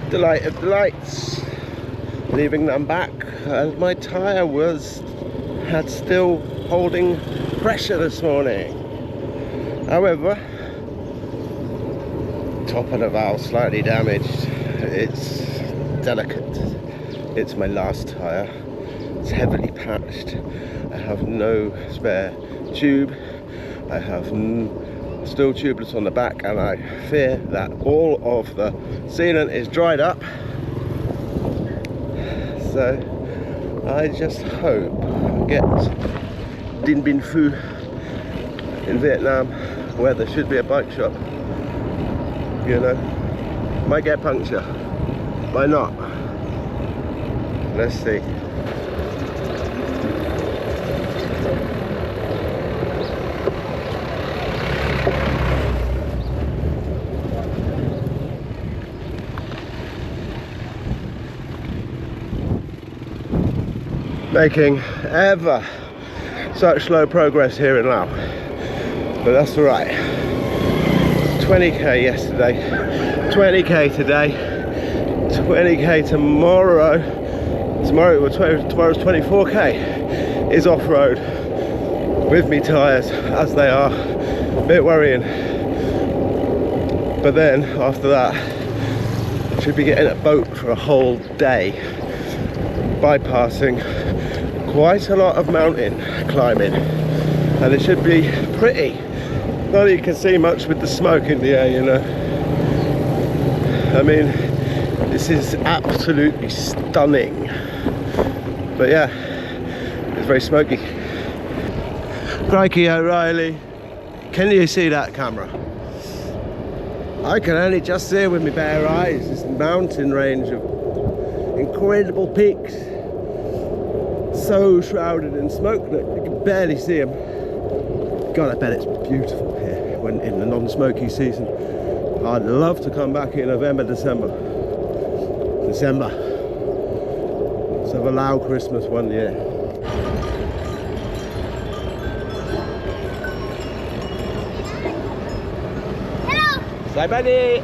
Delight of delights, leaving Nam Bak, and my tyre had still holding pressure this morning. However, top of the valve slightly damaged. It's delicate. It's my last tyre. It's heavily patched. I have no spare tube. I have still tubeless on the back, and I fear that all of the sealant is dried up. So I just hope I get Dien Bien Phu in Vietnam, where there should be a bike shop. You know, might get puncture, might not. Let's see. Making ever such slow progress here in Laos, but that's all right. 20k yesterday, 20k today, 20k tomorrow. Tomorrow's 24k is off-road with me tyres as they are. A bit worrying, but then after that I should be getting a boat for a whole day, bypassing quite a lot of mountain climbing, and it should be pretty. Not that you can see much with the smoke in the air, you know. I mean, this is absolutely stunning. But yeah, it's very smoky. Crikey O'Reilly, can you see that camera? I can only just see it with my bare eyes. This mountain range of incredible peaks, so shrouded in smoke that you can barely see them. God, I bet it's beautiful here when in the non-smoky season. I'd love to come back in November, December. So have a Lao Christmas one year. Hello. Say buddy.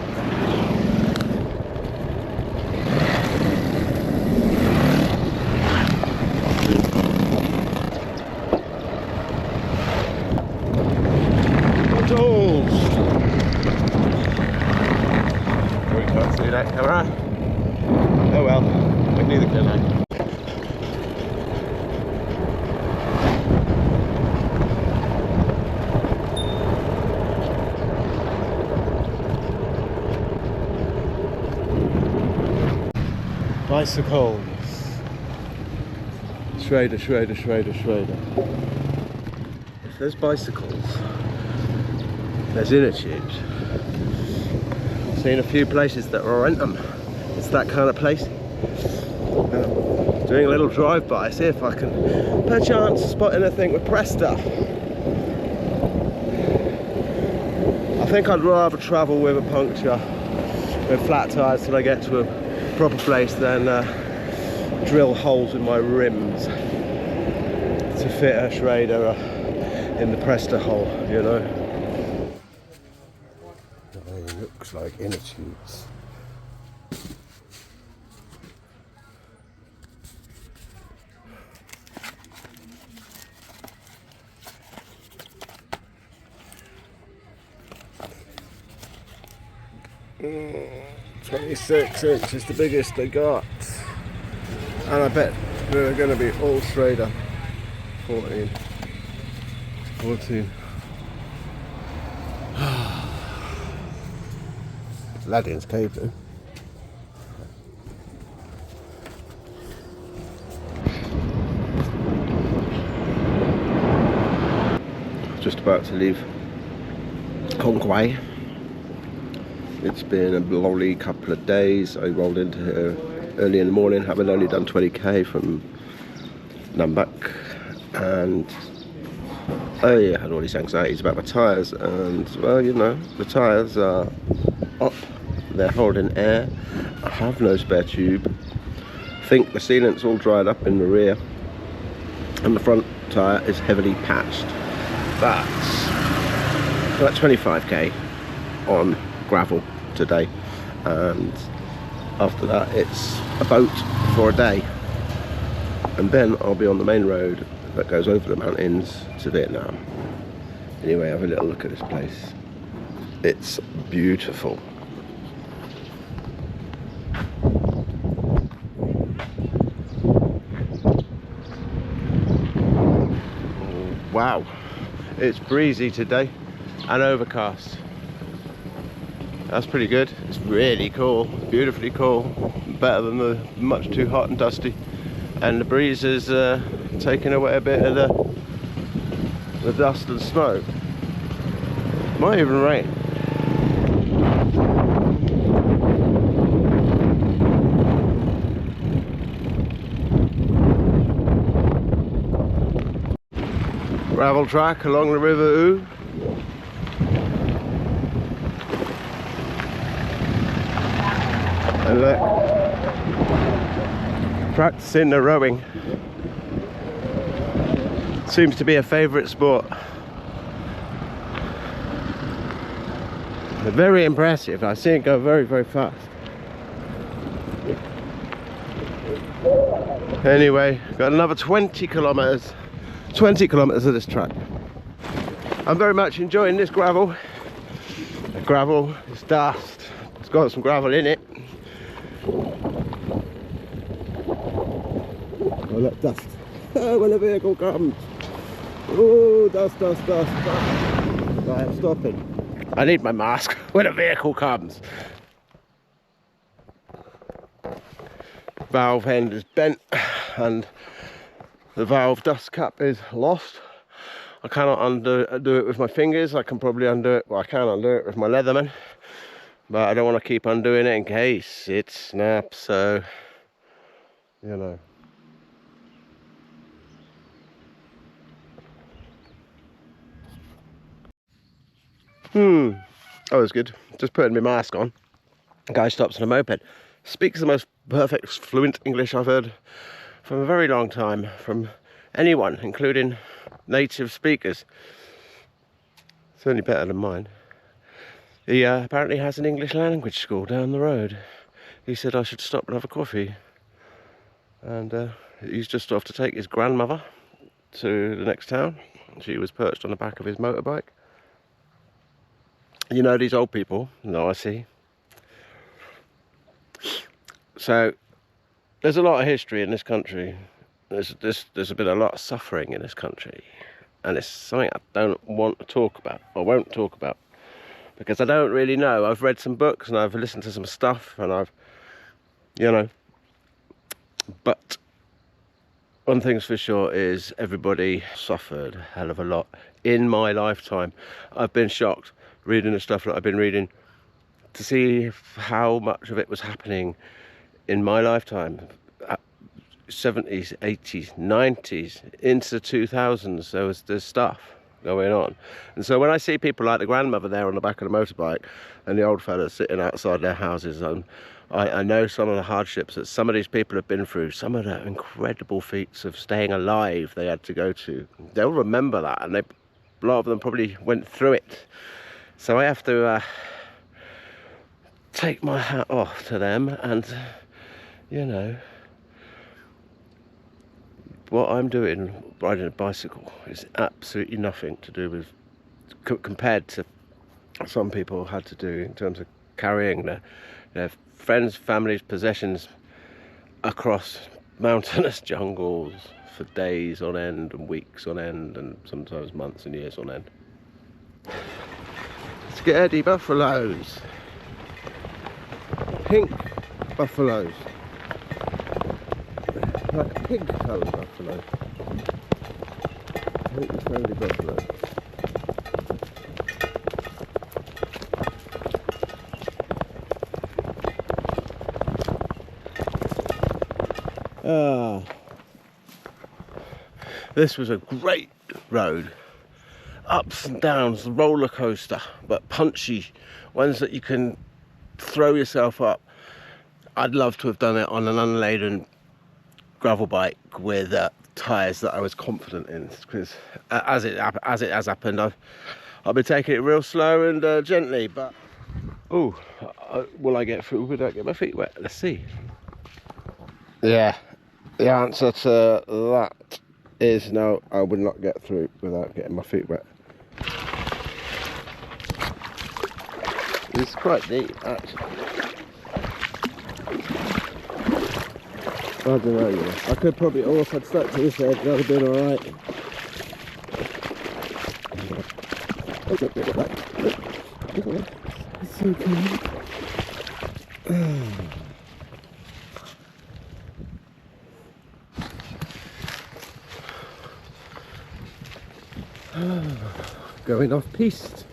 We can't see that camera. Oh well, but neither can I. Bicycles. Schrader. If there's bicycles, there's inner tubes. I've seen a few places that rent them. It's that kind of place. Doing a little drive-by, see if I can perchance spot anything with Presta. I think I'd rather travel with a puncture, with flat tyres till I get to a proper place than drill holes in my rims to fit a Schrader in the Presta hole, you know. It looks like inner tubes. Mm, 26 inch is the biggest they got, and I bet they're going to be all Schrader. 14. Ladin's cave though. Just about to leave Muang Ngoy. It's been a lovely couple of days. I rolled into here early in the morning, having only done 20k from Nam Bak, and I had all these anxieties about my tyres, and well, you know, the tyres are up, they're holding air. I have no spare tube. I think the sealant's all dried up in the rear, and the front tyre is heavily patched. That's about 25k on gravel today, and After that it's a boat for a day, and then I'll be on the main road that goes over the mountains to Vietnam. Anyway, have a little look at this place. It's beautiful. Wow, it's breezy today and overcast. That's pretty good. It's really cool, beautifully cool, better than the much too hot and dusty. And the breeze is taking away a bit of the dust and smoke. Might even rain. Gravel track along the River Ou. And look, practicing the rowing. Seems to be a favourite sport. They're very impressive. I see it go very, very fast. Anyway, got another 20 kilometres. 20 kilometres of this track. I'm very much enjoying this gravel. The gravel is dust. It's got some gravel in it. Oh, look, dust. Oh, when the vehicle comes. Oh, dust, dust, dust, dust. Right, I'm stopping. I need my mask when a vehicle comes. Valve end is bent and the valve dust cap is lost. I cannot undo it with my fingers. I can probably undo it, well, I can undo it with my Leatherman, but I don't want to keep undoing it in case it snaps, so, you know. That was good. Just putting my mask on. The guy stops on a moped. Speaks the most perfect, fluent English I've heard from a very long time from anyone, including native speakers. Certainly better than mine. He apparently has an English language school down the road. He said I should stop and have a coffee. And he's just off to take his grandmother to the next town. She was perched on the back of his motorbike. You know these old people? No, I see. So there's a lot of history in this country. There's been a lot of suffering in this country, and it's something I don't want to talk about, or won't talk about, because I don't really know. I've read some books and I've listened to some stuff, and I've, you know, but one thing's for sure is everybody suffered a hell of a lot in my lifetime. I've been shocked reading the stuff that I've been reading to see how much of it was happening in my lifetime. 70s, 80s, 90s, into 2000s, there's stuff going on. And so when I see people like the grandmother there on the back of the motorbike and the old fellas sitting outside their houses, and I know some of the hardships that some of these people have been through, some of the incredible feats of staying alive they had to go to. They'll remember that, and a lot of them probably went through it. So I have to take my hat off to them, and, you know, what I'm doing, riding a bicycle, is absolutely nothing to do with, compared to some people had to do in terms of carrying their friends, families, possessions across mountainous jungles for days on end and weeks on end and sometimes months and years on end. Scaredy buffaloes. Pink buffaloes. Like a pink coloured buffalo. Pink scaredy buffalo. This was a great road. Ups and downs, roller coaster, but punchy, ones that you can throw yourself up. I'd love to have done it on an unladen gravel bike with tyres that I was confident in, because as it has happened, I've been taking it real slow and gently, but Oh, will I get through without getting my feet wet? Let's see. Yeah, the answer to that is no, I would not get through without getting my feet wet. It's quite deep, actually. I don't know, you know. I could probably, oh, if I'd stuck to this edge, that would have been alright. It's so cold. Going off piste.